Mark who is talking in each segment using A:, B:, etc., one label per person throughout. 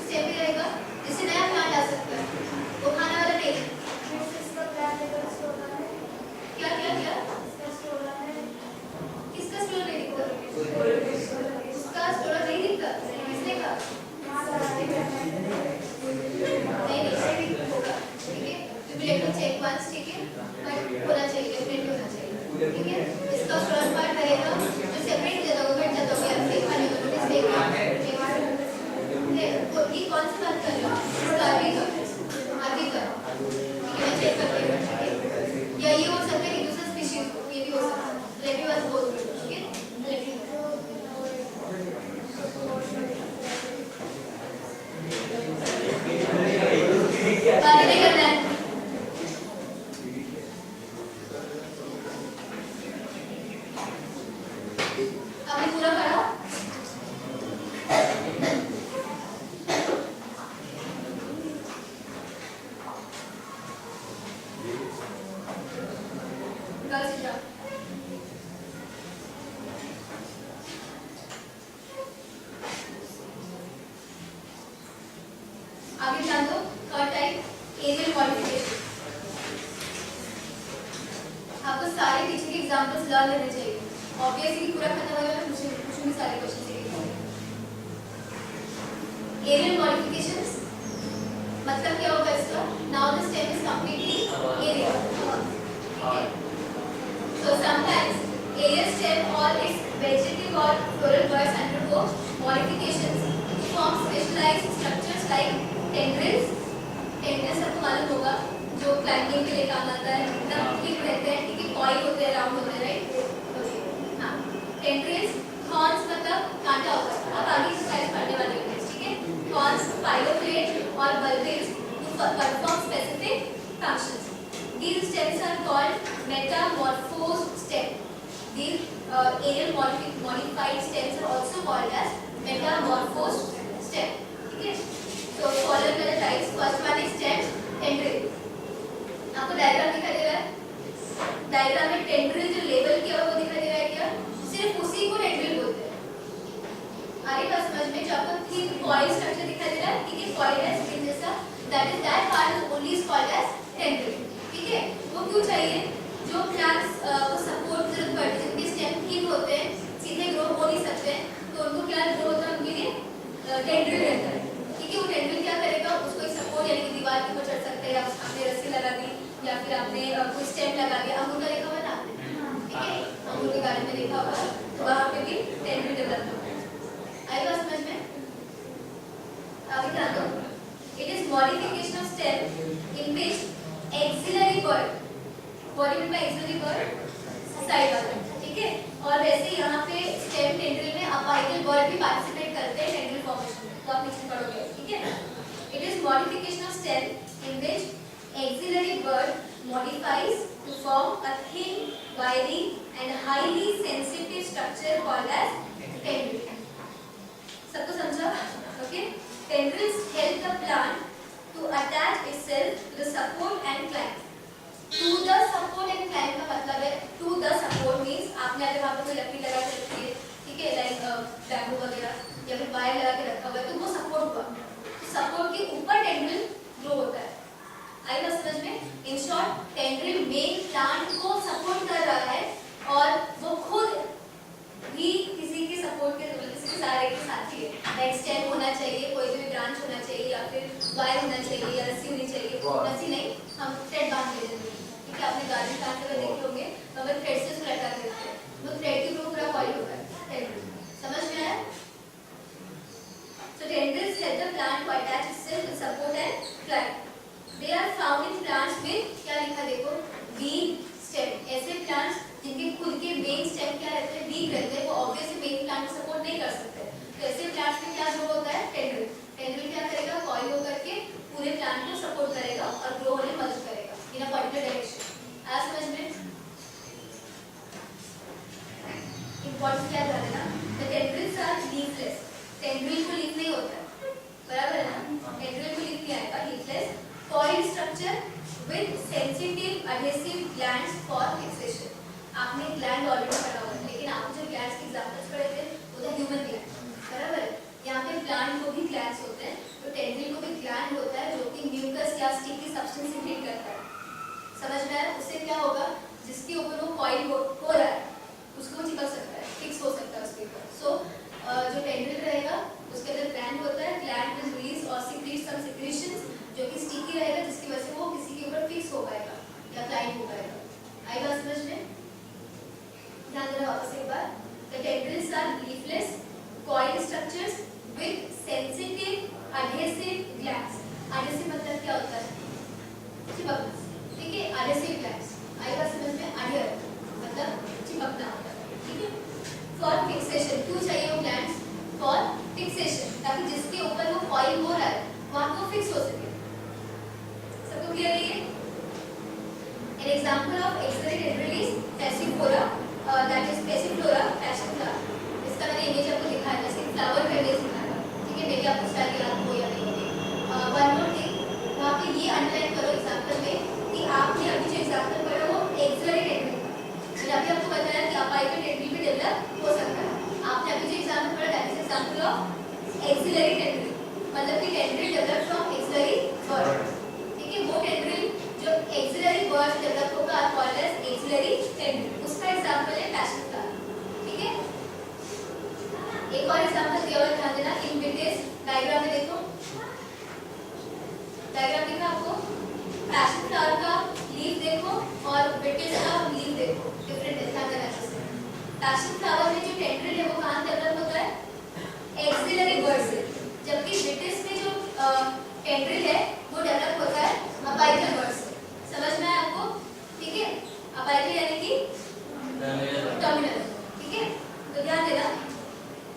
A: Stem भी रहेगा, जिससे नया प्लांट आ सकता है। वो खाने वाला नहीं। क्या क्या क्या किसका स्टोर नहीं दिखता? उसका स्टोर नहीं दिखता, किसने कहा? नहीं होगा, ठीक है। You will have to check once, ठीक है, बट होना चाहिए, डेफिनेटली होना चाहिए, ठीक है। इसका स्टोर पार्ट रहेगा जो सेपरेट दे दोगे, बैठ जाता होगा, आप खाने को नोटिस देगा। तो ये कौन सी बात कर रहे हो? इसका आगे का, ठीक है, मैं चेक करती हूँ, ठीक है। या ये हो सकता है कि दूसरा स्पीशीज हो, ये भी हो सकता है। लेट मी वाज बोथ, ठीक है, लेट मी बात नहीं करना है। आपने पूरा पढ़ा? आगे ध्यान दो, थर्ड टाइप एरियल मॉडिफिकेशन। आपको सारे टीचिंग के एग्जांपल्स लर्न करने चाहिए। ऑब्वियसली पूरा खत्म हो गया, पूछूंगी सारे क्वेश्चन से। एरियल मॉडिफिकेशंस मतलब क्या होगा इसका? Now the stem is completely aerial, ठीक है। So sometimes aerial stem or its vegetative or floral buds undergo modifications to form specialized structures like tendrils. Tendrils आपको मालूम होगा जो क्लाइंबिंग के लिए काम आता है, एकदम थिक रहते हैं, ठीक है, कॉइल होते हैं, राउंड होते हैं, राइट? हाँ, tendrils, thorns मतलब कांटा होता है। अब आगे एक्सरसाइज पढ़ने वाले हैं, ठीक है। Thorns, phylloplate और bulbils to perform specific functions. These stems are called metamorphosed stem. These aerial modified stems are also called as metamorphosed stem. ठीक है? So follow the types. First one is stem tendril. आपको diagram दिखाई दे रहा है? Diagram में tendril जो label किया हुआ वो दिखाई दे रहा है क्या? सिर्फ उसी को tendril बोलते हैं। आगे बात समझ में, जो आपको थिक कॉइल स्ट्रक्चर दिखाई दे रहा है, ठीक है, कॉइल है स्प्रिंग जैसा, that part is only called as tendril. ठीक है, वो क्यों चाहिए? जो प्लांट्स को सपोर्ट जरूरत पड़ती है, जिनके स्टेम थिन होते हैं, सीधे ग्रो हो नहीं सकते, तो उनको क्या ग्रो होता है, उनके लिए टेंड्रिल रहता है, ठीक है। वो टेंड्रिल क्या करेगा? उसको एक सपोर्ट यानी कि दीवार के ऊपर चढ़ सकते हैं, आपने रस्सी लगा दी या फिर आपने कोई स्टेम लगा दिया। अंगूर का देखा हुआ ना, ठीक है, अंगूर के गार्डन में देखा होगा, तो वहाँ पे भी टेंड्रिल डेवलप होता है। आई बात समझ में? आगे ध्यान दो। It is modification of stem in which axillary bud, what do you mean by axillary bud? Side वाला, ठीक है। और वैसे यहाँ पे स्टेम टेंड्रिल में अपाइकल बर्ड भी पार्टिसिपेट करते हैं टेंड्रिल फॉर्मेशन में, तो आप नीचे पढ़ोगे, ठीक है। It is modification of stem in which axillary bud modifies to form a thin, wiry and highly sensitive structure called as tendril. सबको समझा? Okay. Tendrils help the plant to attach itself to the support and climb. To the support and climb का मतलब है, to the support means आपने अगर वहाँ पे कोई लकड़ी लगा के रखी है, ठीक है, लाइक बैम्बू वगैरह या फिर वायर लगा के रखा हुआ है, तो वो सपोर्ट हुआ। तो सपोर्ट के ऊपर टेंड्रिल ग्रो होता है। आई बात समझ में? In short, tendril main plant को सपोर्ट कर रहा है और वो खुद भी किसी के सपोर्ट के सहारे के साथ ही है। लाइक स्टेम होना चाहिए, कोई भी ब्रांच होना चाहिए, या फिर वायर होना चाहिए, या रस्सी होनी चाहिए। रस्सी नहीं, हम थ्रेड बांध देते हैं, ठीक है। आपने गार्डन प्लांट अगर देखे होंगे तो अगर थ्रेड से उसको लटका देते हैं, वो थ्रेड के ऊपर पूरा कॉइल होता है। समझ में आया? So tendrils help the plant to attach itself with support and climb. They are found in plants with, क्या लिखा देखो, weak stem. ऐसे प्लांट्स जिनके खुद के मेन स्टेम क्या रहते हैं, वीक रहते हैं, वो ऑब्वियसली मेन प्लांट को सपोर्ट नहीं कर सकते। तो ऐसे प्लांट्स में क्या ग्रो होता है? टेंड्रिल। टेंड्रिल क्या करेगा? कॉइल होकर के पूरे प्लांट को सपोर्ट करेगा और ग्रो होने में मदद करेगा इन अ पर्टिकुलर डायरेक्शन। आज समझ में? इंपॉर्टेंट क्या ध्यान देना, the tendrils are leafless. Tendril को लीफ नहीं होता है, बराबर है ना? टेंड्रिल को लीफ नहीं आएगा, leafless. Coil structure with sensitive adhesive glands for fixation. आपने ग्लैंड ऑलरेडी पढ़ा हुआ है, लेकिन आपने जो ग्लैंड्स के एग्जांपल्स पढ़े थे वो था ह्यूमन ग्लैंड, बराबर है। यहाँ पे प्लांट को भी ग्लैंड्स होते हैं, तो या स्टिकी सब्सटेंस सीक्रेट करता है, समझ में आया? उससे क्या होगा, जिसके ऊपर वो कॉइल हो रहा है उसको चिपक सकता है, फिक्स हो सकता है उसके ऊपर। सो जो टेंड्रिल रहेगा उसके अंदर ग्लैंड होता है, ग्लैंड विल रिलीज और सीक्रेट सम सीक्रेशंस जो कि स्टिकी रहेगा, जिसकी वजह से वो किसी के ऊपर फिक्स हो पाएगा या क्लाइंब हो पाएगा। आई बात समझ में? ध्यान देना वापस एक बार। The tendrils are leafless coil structures with sensitive adhesive glands. Adhesive मतलब क्या होता है? चिपकना, ठीक है? एडहेसिव ग्लैंड्स, आई बात समझ में? एडहेयर मतलब चिपकना होता है, ठीक है? फॉर फिक्सेशन, क्यों चाहिए वो ग्लैंड्स? फॉर फिक्सेशन, ताकि जिसके ऊपर वो कॉइल हो रहा है वहां को फिक्स हो सके। सबको क्लियर है ये? An example of axillary tendril is passiflora, that is passiflora passiflora। इसका मैंने इमेज आपको दिखाया, जैसे फ्लावर का इमेज दिखाया, ठीक है? मे बी आपको शायद याद हो या नहीं हो। वन मोर थिंग, वहाँ पे ये अंडरलाइन करो एग्जांपल में कि आपने अभी जो एग्जांपल पढ़ा वो एक्सिलरी टेंड्रिल, मैंने अभी आपको बताया कि अपाइकल टेंड्रिल भी डेवलप हो सकता है। आपने अभी जो एग्जांपल पढ़ा that is example of axillary tendril, मतलब कि tendril develop from axillary bud, ठीक है? वो टेंड्रिल जो एक्सिलरी बर्ड डेवलप होगा are called as axillary tendril. उसका एग्जांपल है पैशन, ठीक है? एक और एग्जांपल दिया हुआ, ध्यान देना। इन विटेज डायग्राम में देखो, डायग्राम दिखा आपको? पैशन फ्लावर का लीफ देखो और विटेज का लीफ देखो, डिफरेंट है, ध्यान देना इससे। पैशन फ्लावर में जो टेंड्रिल है वो कहां डेवलप होता है? एक्सिलरी बर्ड से, जबकि विटेज में जो टेंड्रिल है वो डेवलप होता है अपाइकल बर्ड से। समझ में आया आपको? ठीक है? अपाइकल यानी कि टर्मिनल, ठीक है? तो ध्यान देना,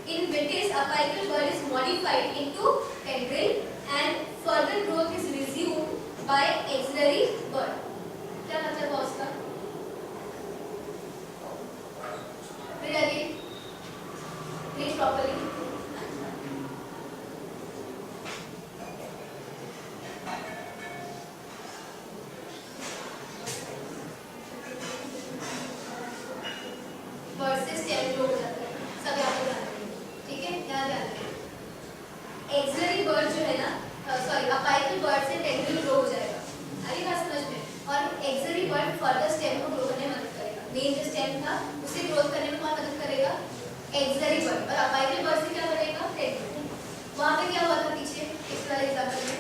A: in vitis apical bud is modified into tendril and further growth is resumed by axillary bud. क्या मतलब है उसका? Read again, read properly. Bud से स्टेम ग्रो हो जाता है, सब यहाँ पे ध्यान रखिए, ठीक है? ध्यान रखिए। एक्सिलरी बर्ड जो है ना, सॉरी अपाइकल बर्ड से टेंड्रिल ग्रो हो जाएगा, आई बात समझ में? और एक्सिलरी बर्ड फर्दर स्टेम को ग्रो करने में मदद करेगा। मेन जो स्टेम था उसे ग्रोथ करने में कौन मदद करेगा? Axillary bud. और अपाइकल बर्ड से क्या बनेगा? टेंड्रिल। वहां पे क्या हुआ था पीछे इस वाले एग्जांपल में?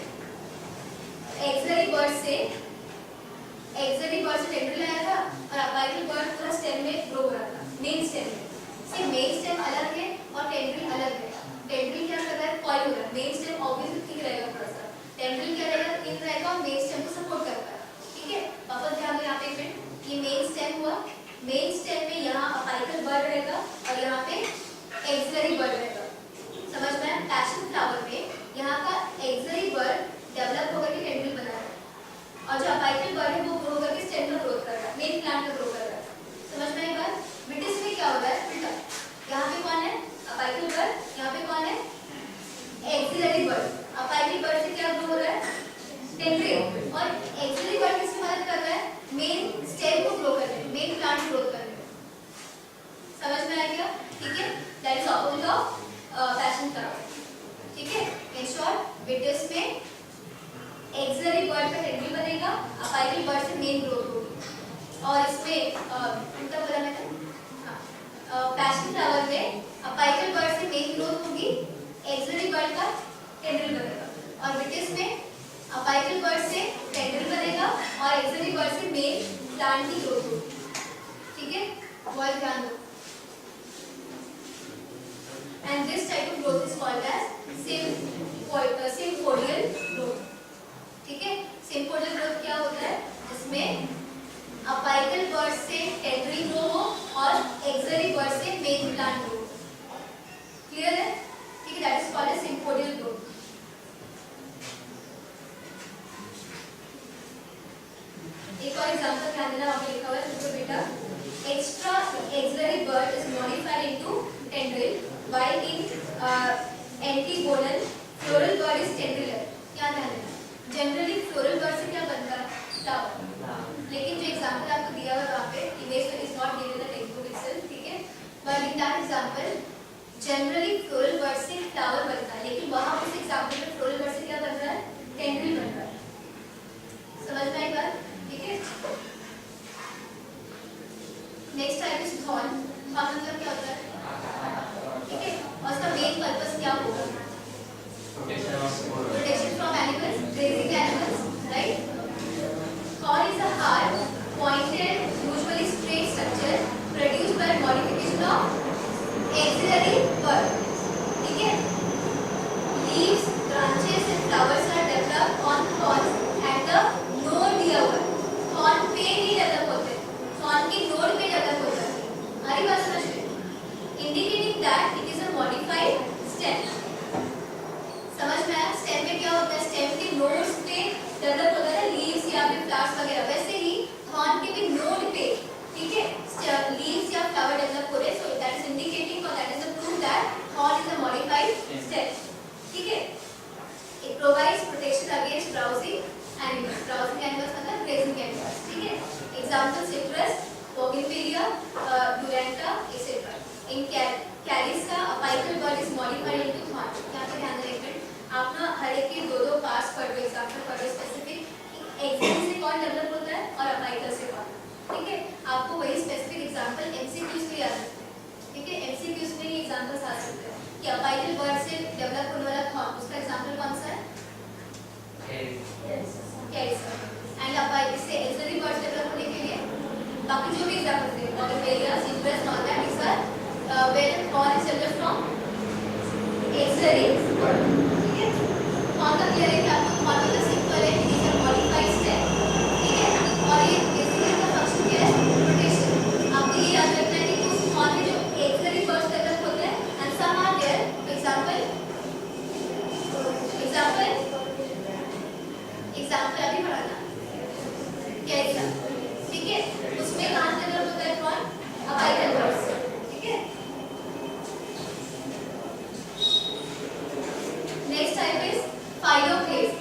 A: एक्सिलरी बर्ड से टेंड्रिल आया था और अपाइकल बर्ड पूरा स्टेम में ग्रो हो रहा था, मेन स्टेम में। से मेन स्टेम अलग है और टेंड्रिल अलग है। टेंड्रिल क्या कर रहा है? कॉइल हो रहा है। मेन स्टेम ऑब्वियसली ठीक रहेगा थोड़ा सा, टेंड्रिल क्या रहेगा? इन रहेगा और मेन स्टेम को सपोर्ट करता है, ठीक है? वापस ध्यान दो, यहाँ पे एक मिनट, ये मेन स्टेम हुआ, मेन स्टेम में यहाँ अपाइकल बर्ड रहेगा और यहाँ पे एक्सिलरी बर्ड रहेगा। समझ में? पैशन फ्लावर में यहाँ का एक्सिलरी बर्ड डेवलप होकर के टेंड्रिल बना है और जो अपाइकल बर्ड है वो ग्रो करके स्टेम में ग्रोथ कर रहा है, मेन प्लांट में ग्रो कर रहा है। समझ में? एक बार विटिस में क्या हो रहा है? उल्टा, यहाँ पे कौन है? अपाइकल बर्ड, यहाँ पे कौन है? Axillary bud. अपाइकल बर्ड से क्या ग्रो हो रहा है? टेंड्रिल। और एक्सिलरी बर्ड किसकी मदद कर रहा है? मेन स्टेम को ग्रो करने, मेन प्लांट ग्रोथ करने में। समझ में आ गया? ठीक है? That is opposite of passion flower, ठीक है? इन शॉर्ट, विटिस में एक्सिलरी बर्ड का टेंड्रिल बनेगा, अपाइकल बर्ड से मेन ग्रोथ होगी। और इसमें उल्टा बोला मैंने, पैशन फ्लावर में अपाइकल बर्ड से मेन ग्रोथ होगी, एक्सिलरी बर्ड का टेंड्रिल बनेगा। और विटिस में अपाइकल बर्ड से टेंड्रिल बनेगा और एक्सिलरी बर्ड से मेन प्लांट की ग्रोथ होगी, ठीक है? बहुत ध्यान दो। And this type of growth is called as sympodial growth, ठीक है? sympodial growth क्या होता है? जिसमें अपाइकल बर्ड से टेंड्रिल ग्रो हो और एक्सिलरी बर्ड से मेन प्लांट ग्रो हो। क्लियर है? ठीक है? That is called as sympodial growth। एक और एग्जांपल ध्यान देना, वहां पे लिखा हुआ है, देखो बेटा, extra axillary bud is modified into tendril while in antigonal floral bird is tendrilar। क्या ध्यान देना? जनरली फ्लोरल बर्ड से क्या बनता है? फ्लावर। लेकिन जो एग्जांपल आपको दिया हुआ वहाँ पे image is not given in the text book itself, ठीक है? But in that example generally floral bird से फ्लावर बनता है, लेकिन वहाँ उस एग्जांपल में फ्लोरल बर्ड से क्या बन रहा है? टेंड्रिल बन रहा है। Provides protection against browsing animals. Browsing animals मतलब ग्रेजिंग एनिमल्स, ठीक है। Example citrus, bougainvillea, duranta etcetera. In carissa का apical bud is modified into thorn. यहाँ पे ध्यान देना, आप ना हर एक के दो पार्ट्स पढ़ लो, एग्जांपल पढ़ लो स्पेसिफिक एक्सिस से कौन डेवलप होता है और अपाइकल से कौन, ठीक है। आपको वही स्पेसिफिक एग्जांपल एमसीक्यूज में आ सकते हैं, ठीक है। एमसीक्यूज में ये एग्जांपल्स आ सकते हैं कि अपाइकल बर्ड से डेवलप होने वाला थॉर्न, उसका एग्जांपल कौन सा है? कैरिस। एंड अपाइकल से एक्सिलरी बर्ड्स डेवलप होने के लिए बाकी जो भी एग्जांपल्स हैं, bougainvillea, citrus, all that is where the corn is developed from axillary bird, ठीक है। कौन का क्लियर है कि आपको कौन का सिंपल है कि इसे मॉडिफाइड स्टेम, ठीक है। और ये बेसिकली का फंक्शन क्या है? प्रोटेक्शन। आपको ये याद रखना है कि उस कौन में जो axillary birds डेवलप होते हैं and some are there, example अभी पढ़ाना कैरिस, ठीक है। उसमें कहां से डेवलप होता है कौन? अपाइकल बर्ड्स, ठीक है। Next type is phylloclade.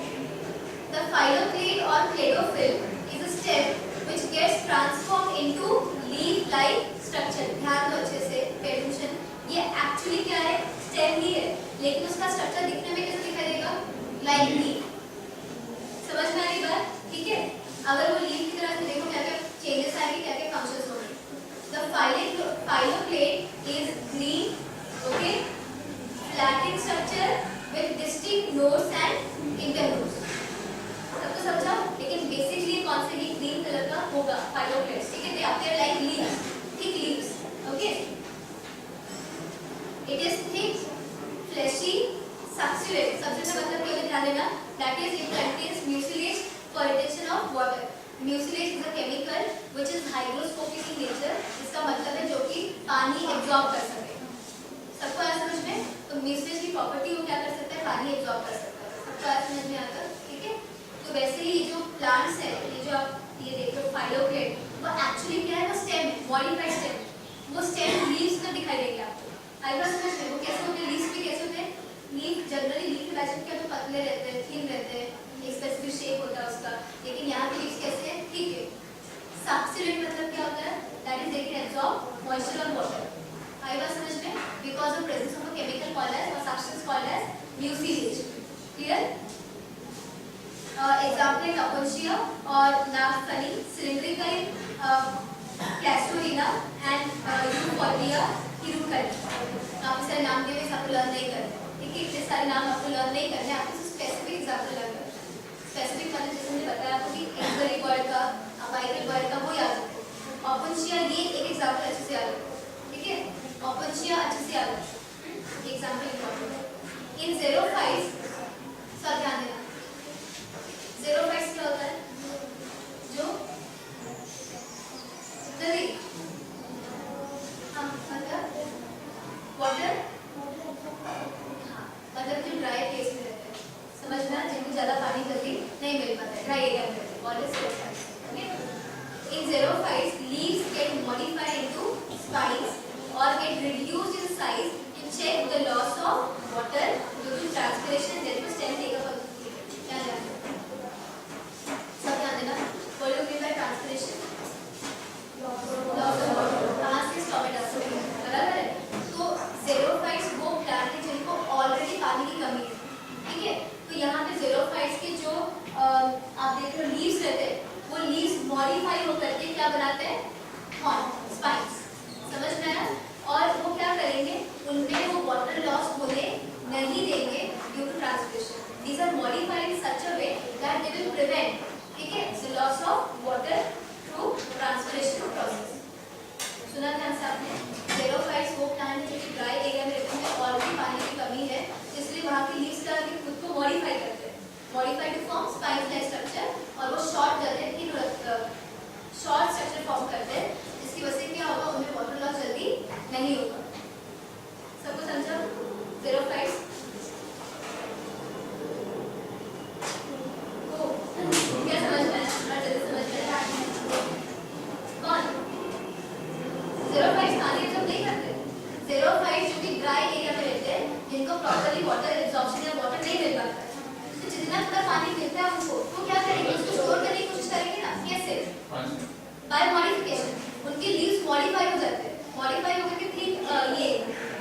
A: The phylloclade or cladophil is a stem which gets transformed into leaf-like structure. ध्यान दो अच्छे से, pay attention. ये actually क्या है? Stem ही है, लेकिन उसका structure दिखने में कैसे दिखाई देगा? Like leaf. समझ में आ रही बात? ठीक है। अगर वो leaf की तरह से देखो क्या क्या changes आएंगे, क्या क्या functions होंगे. The phylloclade is green, okay, flattened structure with distinct nodes and internodes. सबको समझा? लेकिन बेसिकली कौन से लीफ ग्रीन कलर का होगा? फाइलोक्लेड्स, ठीक है। They appear like leaves, thick leaves, okay. It is thick, fleshy, succulent. Succulent का मतलब क्या है? ध्यान देना, that is it contains mucilage for retention of water. Mucilage is a chemical which is hygroscopic in nature. इसका मतलब है जो कि पानी एब्जॉर्ब कर सके। सबको आया समझ में? तो म्यूसिलेज की प्रॉपर्टी वो क्या कर सकता है? पानी एब्जॉर्ब कर सकता है। सबको आया समझ में आता, ठीक है। तो वैसे ही जो प्लांट्स है, ये जो आप ये देख रहे हो फाइलोक्लेड, वो एक्चुअली क्या है? वो स्टेम, मॉडिफाइड स्टेम। वो स्टेम लीव्स में दिखाई देंगे आपको। आई बात समझ में? वो कैसे होते हैं? लीव्स भी कैसे होते हैं? लीफ जनरली लीफ इमेजिन किया तो पतले रहते हैं, थिन रहते हैं, एक स्पेसिफिक शेप होता है उसका, लेकिन यहाँ पे लीव्स कैसे हैं? ठीक है। सक्यूलेंट मतलब क्या होता है? That is they can absorb moisture और वाटर। आई बात समझ में? Because of presence of a chemical called as और substance called as mucilage. Clear? Example है कापोचिया और नागफनी, cylindrical casuarina and euphorbia tirucalli. काफी सारे नाम दिए हुए, आपको लर्न नहीं करने, ठीक है। इतने सारे नाम आपको लर्न नहीं करने, आपको स्पेसिफिक एग्जाम्पल लर्न करना। स्पेसिफिक मतलब जैसे मैंने बताया आपको कि एक्सिलरी बर्ड का, अपाइकल बर्ड का वो याद रखो। कापोचिया ये एक एग्जाम्पल अच्छे से याद रखो, ठीक है। कापोचिया अच्छे से याद रखो, एग्जाम्पल इंपॉर्टेंट है। इन ज़ेरोफाइट्स सब ध्यान देना। ज़ेरोफाइट्स क्या होता है? जो नदी, मतलब वाटर, मतलब जो ड्राई प्लेस में रहते हैं, समझना, जिनको ज्यादा पानी जल्दी नहीं मिल पाता है, ड्राई एरिया में रहते हैं, और xerophytes, okay. In xerophytes leaves gate modified into spikes or get reduced in size to check the loss of water due to transpiration. Therefore, stem take up a क्या ध्यान देना? सब ध्यान देना। What do you mean by transpiration? Loss of water. कहाँ से stop it up? बराबर है। तो ज़ेरोफाइट्स वो प्लांट है जिनको ऑलरेडी पानी की कमी है, ठीक है। तो यहाँ पे ज़ेरोफाइट्स के जो आप देख रहे हो लीव्स रहते हैं, वो लीव्स मॉडिफाई होकर के क्या बनाते हैं? Thorn, spikes. समझ में आया? और वो क्या करेंगे? उनमें वो वाटर लॉस होने नहीं देंगे due to transpiration. These are modified in such a way that they will prevent, ठीक है, the loss of water through transpiration process. सुना ध्यान से आपने? ज़ेरोफाइट्स वो प्लांट है जो कि ड्राई एरिया में रहते हैं, ऑलरेडी पानी की कमी है, इसलिए वहाँ की लीव्स का खुद को मॉडिफाई करते हैं, modify to form spike like structure, और वो शॉर्ट करते हैं, शॉर्ट स्ट्रक्चर फॉर्म करते हैं, जिसकी वजह से क्या होगा? उनमें वाटर लॉस जल्दी नहीं होगा। सबको समझा? ज़ेरोफाइट्स क्या समझ में आया? जल्दी समझ में आया? मॉडिफाई होकर के थिक ये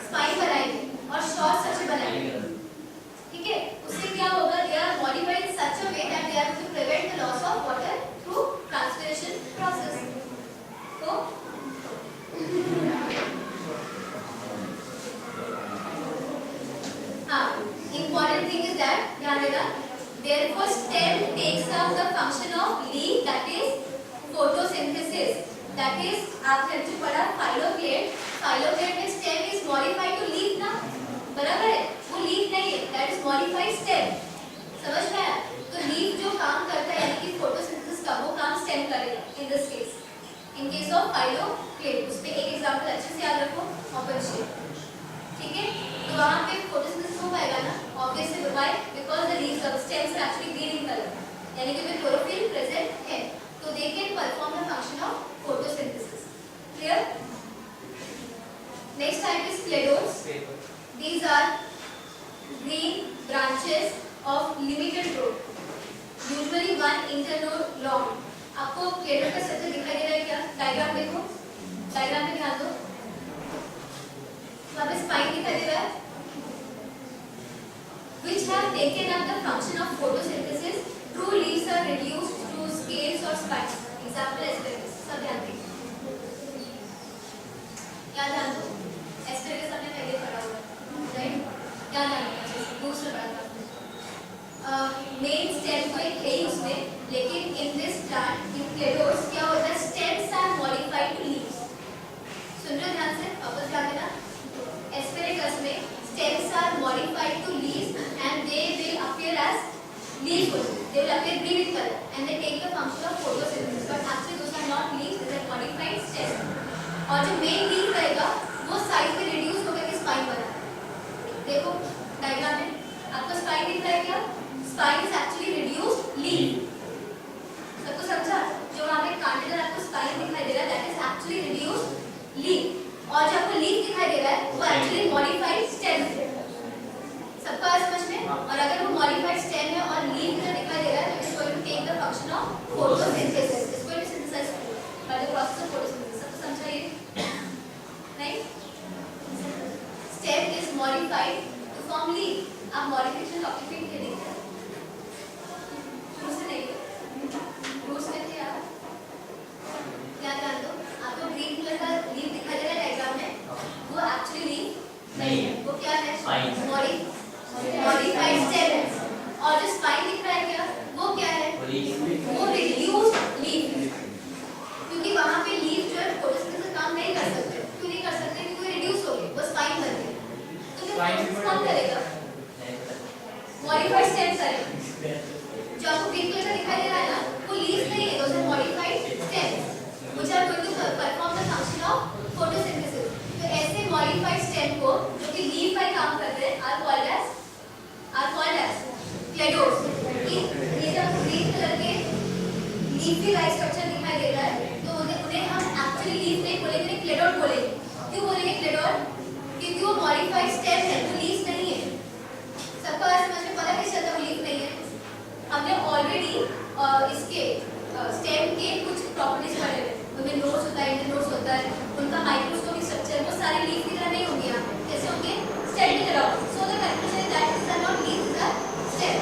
A: स्पाइन बनाएंगे और शॉर्ट स्ट्रक्चर बनाएंगे, ठीक है। उससे क्या होगा, they are modified in such a way that they are to prevent the loss of water through transpiration process. तो हाँ, important thing is that ध्यान देना, therefore stem takes up the function of leaf, that is photosynthesis, that is आपने जो पढ़ा फाइलोप्लेट, फाइलोप्लेट में stem is modified to leaf ना, बराबर है, वो leaf नहीं है, that is modified stem, समझ में आया। तो leaf जो काम करता है यानी कि photosynthesis का, वो काम stem करेगा in this case, in case of फाइलोप्लेट। उसमें एक एग्जांपल अच्छे से याद रखो, ओपन शेप, ठीक है। तो वहाँ पे फोटोसिंथेसिस हो पाएगा ना, obviously why, because the leaves of stems are actually green in colour, यानी कि में क्लोरोफिल प्रेजेंट है, तो they can perform the function of photosynthesis. Clear? Next type is cladodes. These are green branches of limited growth, usually 1 internode long. आपको cladode का structure दिखाई दे रहा है क्या? डायग्राम देखो, डायग्राम में ध्यान दो, वहाँ पे स्पाइन दिखाई दे रहा है, which have taken up the function of photosynthesis. True leaves are reduced to scales or spines. Example asparagus. सब ध्यान दें, क्या ध्यान दो, asparagus हमने पहले पढ़ा हुआ है, राइट? क्या ध्यान दो, दूसरा पढ़ा था। मेन स्टेम तो एक है ही उसमें, लेकिन in this plant, in cladose क्या होता है? Stems are modified to leaves. सुन रहे ध्यान से, वापस ध्यान देना। Asparagus में stems are modified to leaves and they will appear as leaves only. They will appear green in color and they take the function of photosynthesis. But actually those are not leaves, they are modified stems. और जो main leaf रहेगा वो size में reduce होकर के spine बना है। देखो डायग्राम में आपको spine दिख रहा है क्या? Spine is actually reduced leaf. सबको समझा? जो वहाँ पे कांटेदार आपको spine दिखाई दे रहा है, that is actually reduced leaf. और जो आपको लीफ दिखाई दे रहा है वो एक्चुअली मॉडिफाइड स्टेम है, सबको आया समझ में? और अगर वो मॉडिफाइड स्टेम है और लीफ जो दिखाई दे रहा है, it is going to take the function of photosynthesis, it's going to synthesize by the process of photosynthesis. सबको समझा ये? नहीं? Stem is modified to form leaf. आप मॉडिफिकेशन टॉपिक पे क्या देखते हैं? शुरू से नहीं, रूट्स में थे आप, क्या ध्यान दो, आपको ग्रीन कलर का लीफ दिखाई दे रहा है डायग्राम में, वो एक्चुअली लीफ नहीं है, वो क्या है? मॉडिफाइड स्टेम है। और जो स्पाइन दिख रहा है क्या, वो क्या है? वो रिड्यूस्ड लीफ है, क्योंकि वहाँ पे लीफ जो है फोटोसिंथेसिस काम नहीं कर सकते। क्यों नहीं कर सकते? क्योंकि वो रिड्यूस हो गए, वो स्पाइन बन गए, तो फिर फोटोसिंथेसिस कौन करेगा? मॉडिफाइड स्टेम करेगा। जो आपको ग्रीन कलर का दिखाई दे रहा है ना, वो लीफ नहीं है, those are modified stems which are going to perform the function of photosynthesis. तो ऐसे modified stem को जो कि leaf का काम करते हैं are called as clados. ये जब green कलर के leafy like structure दिखाई दे रहा है, तो उन्हें हम actually leaf नहीं बोलेंगे, cladode बोलेंगे। क्यों बोलेंगे cladode? क्योंकि वो modified stem है, वो leaf नहीं है। सबको ऐसे समझ में पता कैसे चलता है वो leaf नहीं है? हमने already इसके स्टेम के कुछ प्रॉपर्टीज पढ़े हुए, उनमें नोड्स होता है, इंटरनोड्स होता है, उनका माइक्रोस्कोपिक स्ट्रक्चर, वो सारे लीफ की तरह नहीं होंगे, यहाँ कैसे होंगे? स्टेम की तरह। So the conclusion is that these are not leaves, these are stem.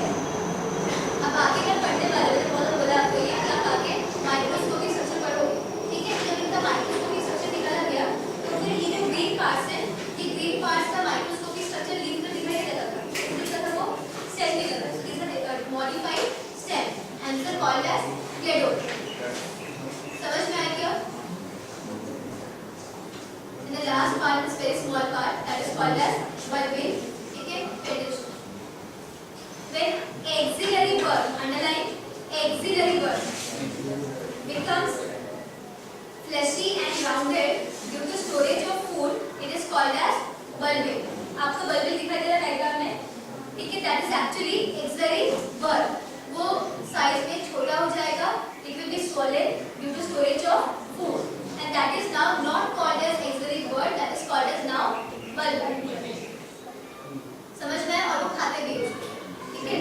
A: अब आगे क्या पढ़ने वाले हैं, बहुत बोला आपको ये, आप आगे माइक्रोस्कोपिक स्ट्रक्चर पढ़ोगे, ठीक है। जब इनका माइक्रोस्कोपिक स्ट्रक्चर निकाला गया, तो फिर ये जो ग्रीन पार्ट्स हैं, ये ग्रीन पार्ट्स का माइक्रोस्कोपिक स्ट्रक्चर लीफ में दिखाई देता था, दिखता था वो स्टेम की तरह। So these are modified stem and these are called as cladode. समझ में आया क्या? And the last part is very small part, that is called as bulbil. ठीक है? Finish. When axillary bulb, underline axillary bulb, becomes fleshy and rounded due to storage of food, it is called as bulbil. आपको bulbil दिखाई दे रहा है diagram में, ठीक है? That is actually axillary bulb. वो साइज में छोटा हो जाएगा, it will be swollen due to storage of food, and that is now not called as axillary bulb, that is called as now bulb. समझ में? और वो खाते भी उसको, ठीक है?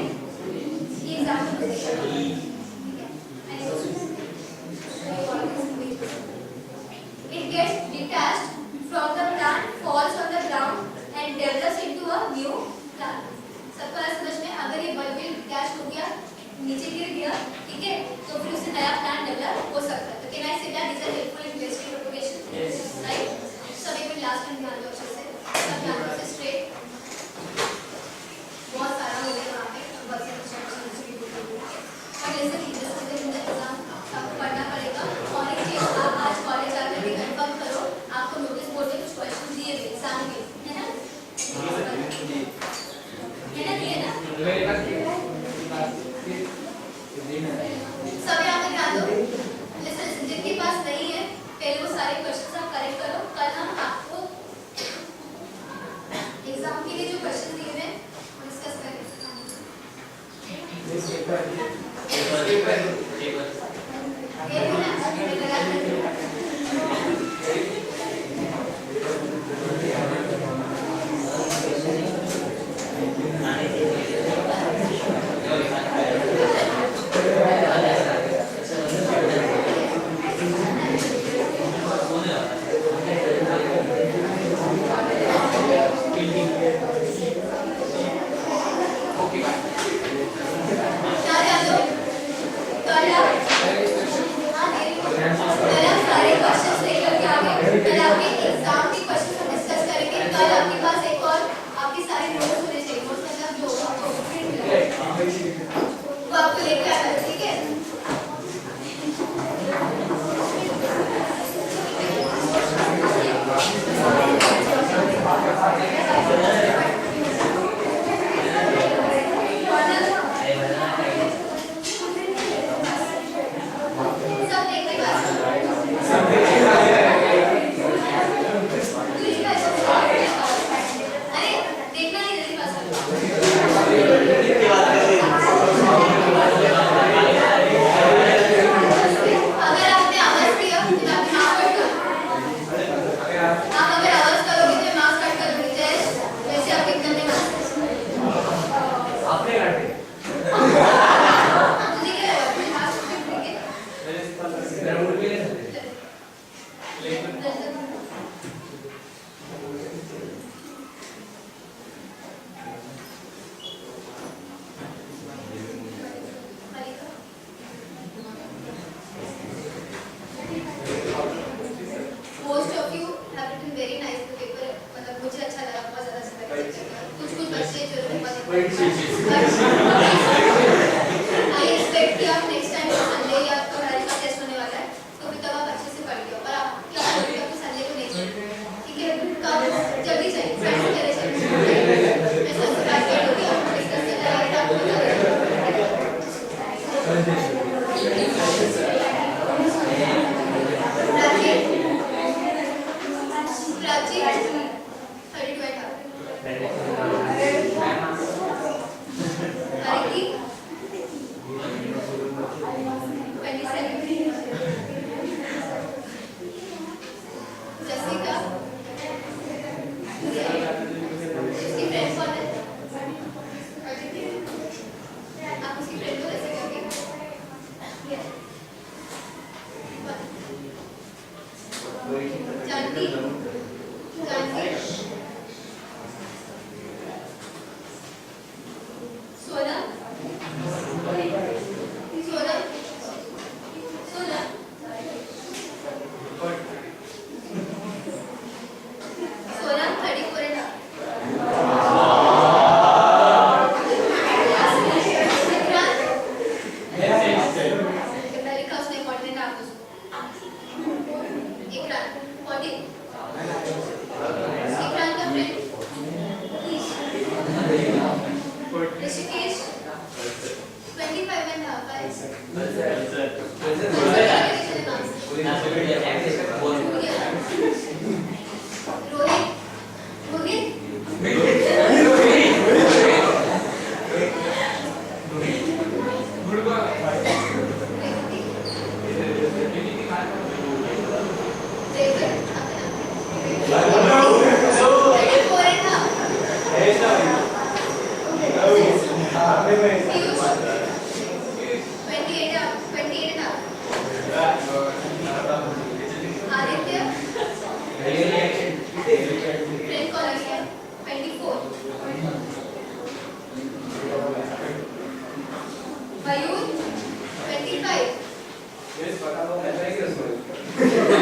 A: ये एग्जाम्पल ठीक है? It gets detached from नीचे गिर गया, ठीक है, तो फिर उससे नया प्लांट डेवलप हो सकता है। तो can I say that is a helpful in wasting propagation, right? सब एक मिनट लास्ट में ध्यान दो अच्छे से, सब ध्यान से स्ट्रेट, बहुत सारा हो गया वहाँ पे, बस और जैसे एग्जाम आपको पढ़ना पड़ेगा। और एक चीज, आप आज कॉलेज आकर के कंफर्म करो, आपको नोटिस बोर्ड में कुछ क्वेश्चन दिए गए एग्जाम के, है ना? दिए ना? सब यहाँ पे ध्यान दो। लिसन, जिनके पास नहीं है पहले वो सारे क्वेश्चन आप करेक्ट करो। कल हम आपको एग्जाम के लिए जो क्वेश्चन दिए हैं वो डिस्कस करेंगे। मयूर 25.
B: Yes, but I'm not very good.